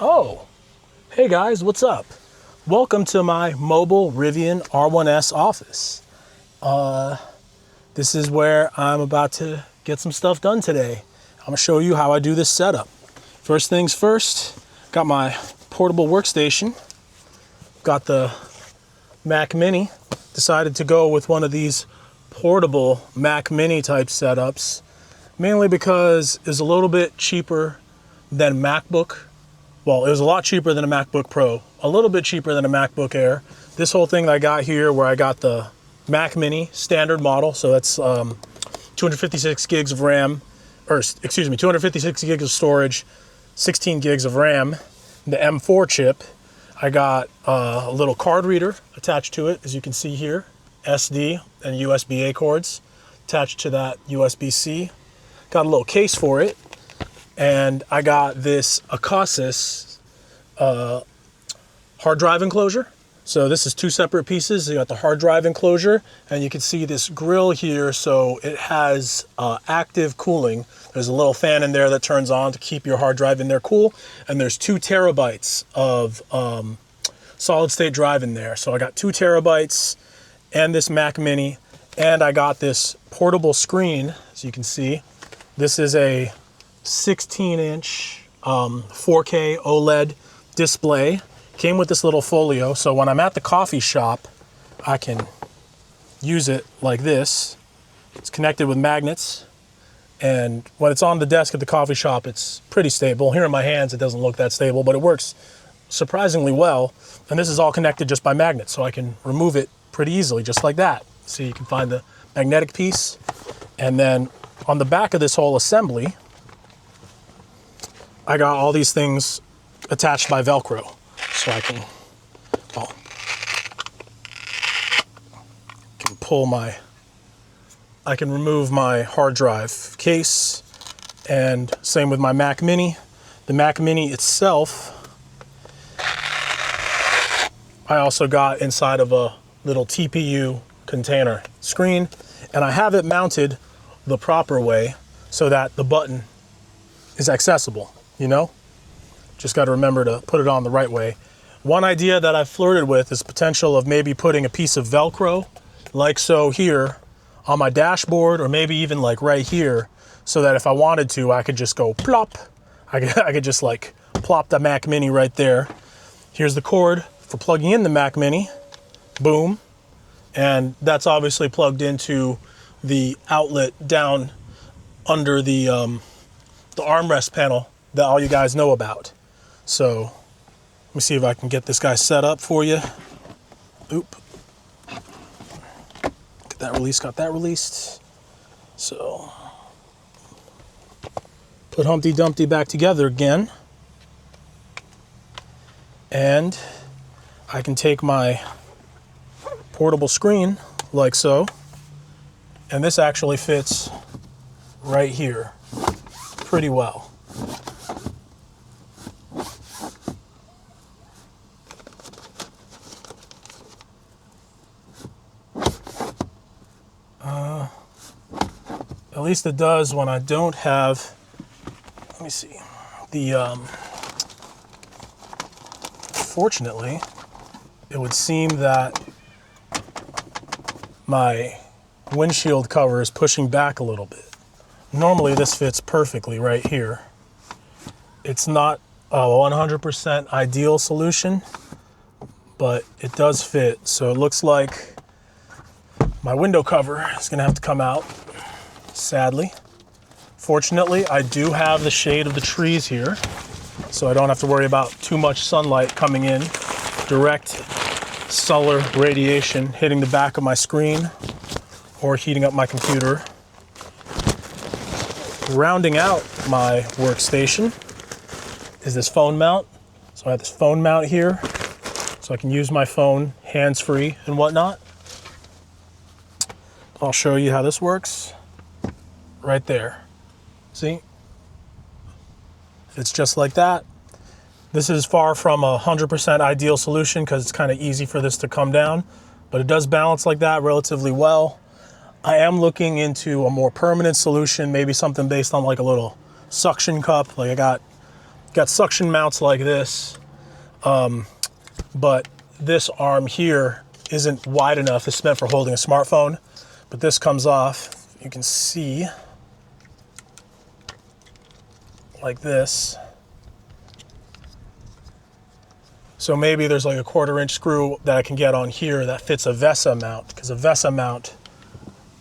Oh, hey guys, what's up? Welcome to my mobile Rivian R1S office. This is where I'm about to get some stuff done today. I'm gonna show you how I do this setup. First things first, got my portable workstation. Got the Mac Mini. Decided to go with one of these portable Mac Mini type setups, mainly because it's a little bit cheaper than MacBook. Well, it was a lot cheaper than a MacBook Pro, a little bit cheaper than a MacBook Air. This whole thing that I got here, where I got the Mac Mini standard model, so that's 256 gigs of RAM, or excuse me, 256 gigs of storage, 16 gigs of RAM, the M4 chip. I got a little card reader attached to it, as you can see here, SD and USB-A cords attached to that USB-C. Got a little case for it. And I got this Acasis hard drive enclosure. So this is two separate pieces. You got the hard drive enclosure, and you can see this grill here. So it has active cooling. There's a little fan in there that turns on to keep your hard drive in there cool. And there's 2 terabytes of solid state drive in there. So I got 2 terabytes and this Mac Mini, and I got this portable screen. As you can see, this is a 16-inch 4K OLED display. Came with this little folio, so when I'm at the coffee shop, I can use it like this. It's connected with magnets, and when it's on the desk at the coffee shop, it's pretty stable. Here in my hands, it doesn't look that stable, but it works surprisingly well. And this is all connected just by magnets, so I can remove it pretty easily, just like that. So you can find the magnetic piece, and then on the back of this whole assembly, I got all these things attached by Velcro, so I can remove my hard drive case, and same with my Mac Mini. The Mac Mini itself, I also got inside of a little TPU container screen, and I have it mounted the proper way so that the button is accessible. You know, just got to remember to put it on the right way. One idea that I've flirted with is potential of maybe putting a piece of Velcro, like so here, on my dashboard, or maybe even like right here, so that if I wanted to, I could just go plop. I could just like plop the Mac Mini right there. Here's the cord for plugging in the Mac Mini. Boom. And that's obviously plugged into the outlet down under the armrest panel that all you guys know about. So let me see if I can get this guy set up for you. Oop. Get that released, got that released. So put Humpty Dumpty back together again. And I can take my portable screen like so, and this actually fits right here pretty well. At least it does when I don't have, let me see, fortunately, it would seem that my windshield cover is pushing back a little bit. Normally this fits perfectly right here. It's not a 100% ideal solution, but it does fit. So it looks like my window cover is gonna have to come out, sadly. Fortunately, I do have the shade of the trees here, so I don't have to worry about too much sunlight coming in, direct solar radiation hitting the back of my screen or heating up my computer. Rounding out my workstation is this phone mount. So I have this phone mount here, so I can use my phone hands-free and whatnot. I'll show you how this works. Right there. See? It's just like that. This is far from a 100% ideal solution because it's kind of easy for this to come down, but it does balance like that relatively well. I am looking into a more permanent solution, maybe something based on like a little suction cup. Like I got Got suction mounts like this, but this arm here isn't wide enough. It's meant for holding a smartphone, but this comes off. You can see like this. So maybe there's like a 1/4-inch screw that I can get on here that fits a VESA mount, because a VESA mount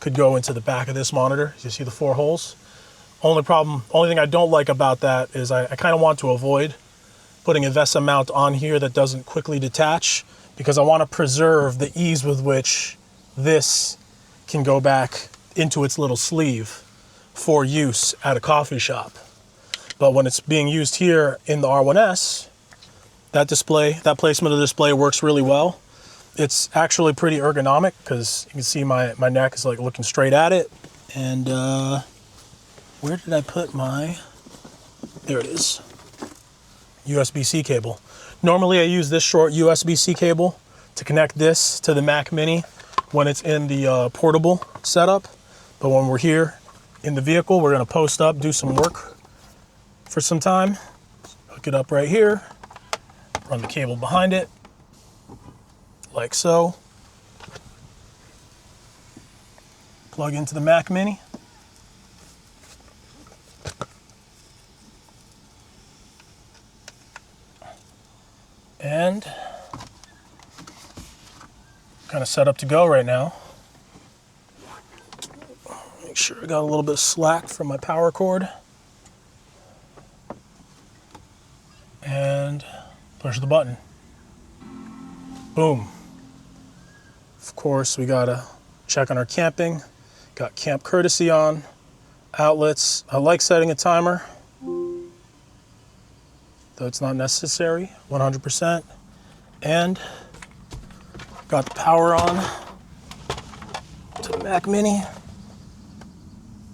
could go into the back of this monitor. You see the 4 holes? Only thing I don't like about that is I kind of want to avoid putting a VESA mount on here that doesn't quickly detach, because I want to preserve the ease with which this can go back into its little sleeve for use at a coffee shop. But when it's being used here in the R1S, that placement of the display works really well. It's actually pretty ergonomic, because you can see my neck is like looking straight at it. And where did I put my, there it is, USB-C cable. Normally I use this short USB-C cable to connect this to the Mac Mini when it's in the portable setup. But when we're here in the vehicle, we're gonna post up, do some work for some time. Hook it up right here, run the cable behind it, like so. Plug into the Mac Mini. And kind of set up to go right now. Make sure I got a little bit of slack from my power cord. And push the button. Boom. Of course, we gotta check on our camping. Got camp courtesy on. Outlets. I like setting a timer, though it's not necessary, 100%. And got the power on to the Mac Mini.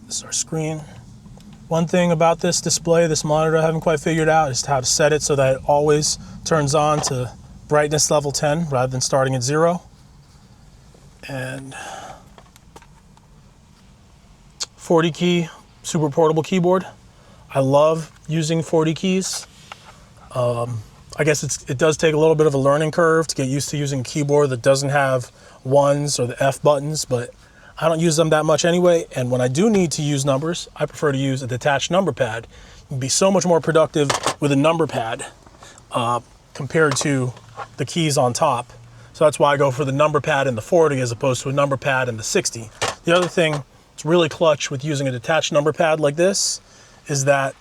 This is our screen. One thing about this display, this monitor I haven't quite figured out, is how to set it so that it always turns on to brightness level 10 rather than starting at 0. And 40 key super portable keyboard. I love using 40 keys. I guess it does take a little bit of a learning curve to get used to using a keyboard that doesn't have 1s or the F buttons, but I don't use them that much anyway. And when I do need to use numbers, I prefer to use a detached number pad. You can be so much more productive with a number pad compared to the keys on top. So that's why I go for the number pad in the 40 as opposed to a number pad in the 60. The other thing that's really clutch with using a detached number pad like this is that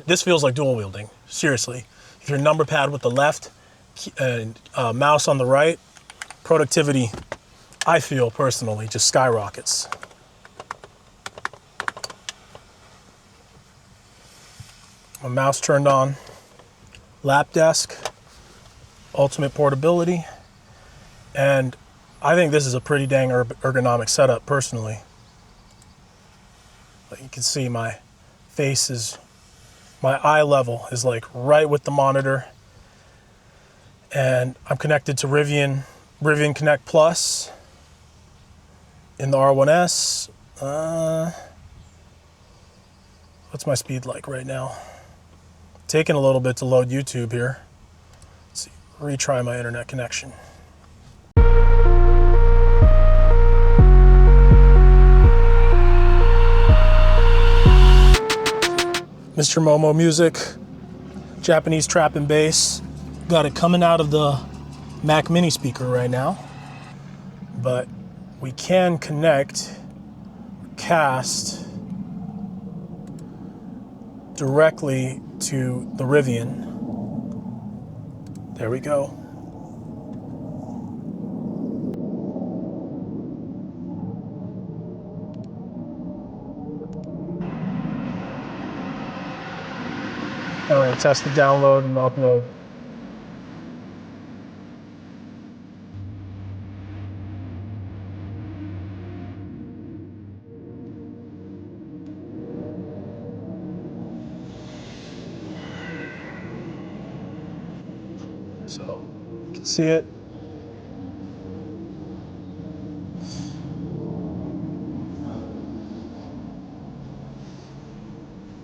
this feels like dual wielding, seriously. If your number pad with the left and mouse on the right, productivity, I feel personally, just skyrockets. My mouse turned on, lap desk, ultimate portability, and I think this is a pretty dang ergonomic setup personally. But you can see my face is, my eye level is like right with the monitor, and I'm connected to Rivian Connect Plus in the R1S. What's my speed like right now? Taking a little bit to load YouTube here. Let's see, retry my internet connection. Mr. Momo music, Japanese trap and bass. Got it coming out of the Mac Mini speaker right now, but we can cast directly to the Rivian. There we go. All right, test the download and upload. So you can see it.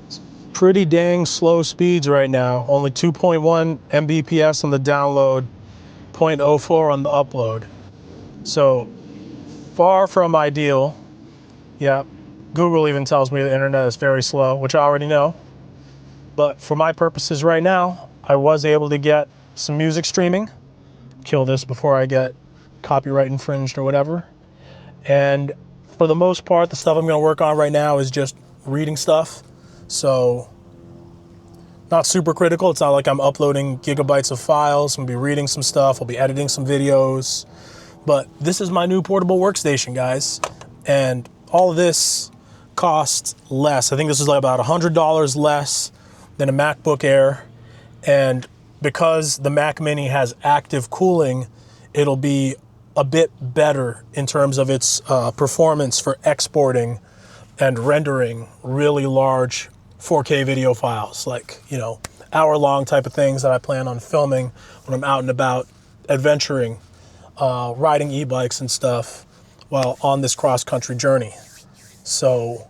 It's pretty dang slow speeds right now. Only 2.1 Mbps on the download, 0.04 on the upload. So far from ideal. Yeah, Google even tells me the internet is very slow, which I already know. But for my purposes right now, I was able to get some music streaming. Kill this before I get copyright infringed or whatever. And for the most part, the stuff I'm going to work on right now is just reading stuff. So not super critical. It's not like I'm uploading gigabytes of files. I'm going to be reading some stuff. I'll be editing some videos. But this is my new portable workstation, guys. And all of this costs less. I think this is like about $100 less than a MacBook Air. And because the Mac Mini has active cooling, it'll be a bit better in terms of its performance for exporting and rendering really large 4K video files, like, you know, hour-long type of things that I plan on filming when I'm out and about adventuring, riding e-bikes and stuff while on this cross-country journey. So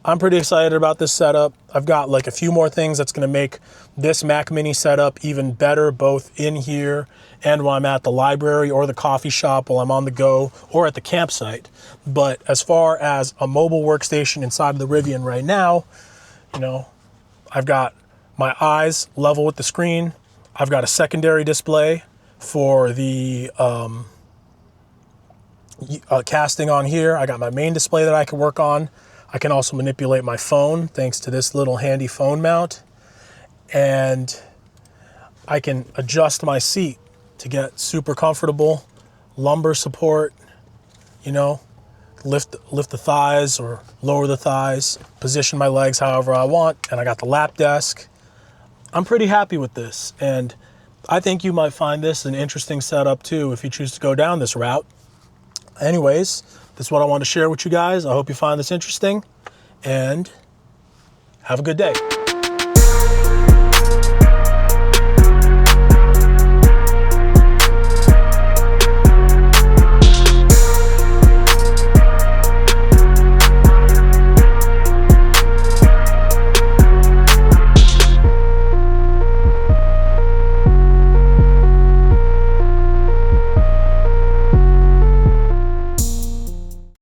I'm pretty excited about this setup. I've got like a few more things that's going to make this Mac Mini setup even better, both in here and while I'm at the library or the coffee shop, while I'm on the go, or at the campsite. But as far as a mobile workstation inside of the Rivian right now, you know, I've got my eyes level with the screen. I've got a secondary display for the casting on here. I got my main display that I can work on. I can also manipulate my phone thanks to this little handy phone mount. And I can adjust my seat to get super comfortable, lumbar support, you know, lift the thighs or lower the thighs, position my legs however I want, and I got the lap desk. I'm pretty happy with this, and I think you might find this an interesting setup too if you choose to go down this route. Anyways, this is what I want to share with you guys. I hope you find this interesting, and have a good day.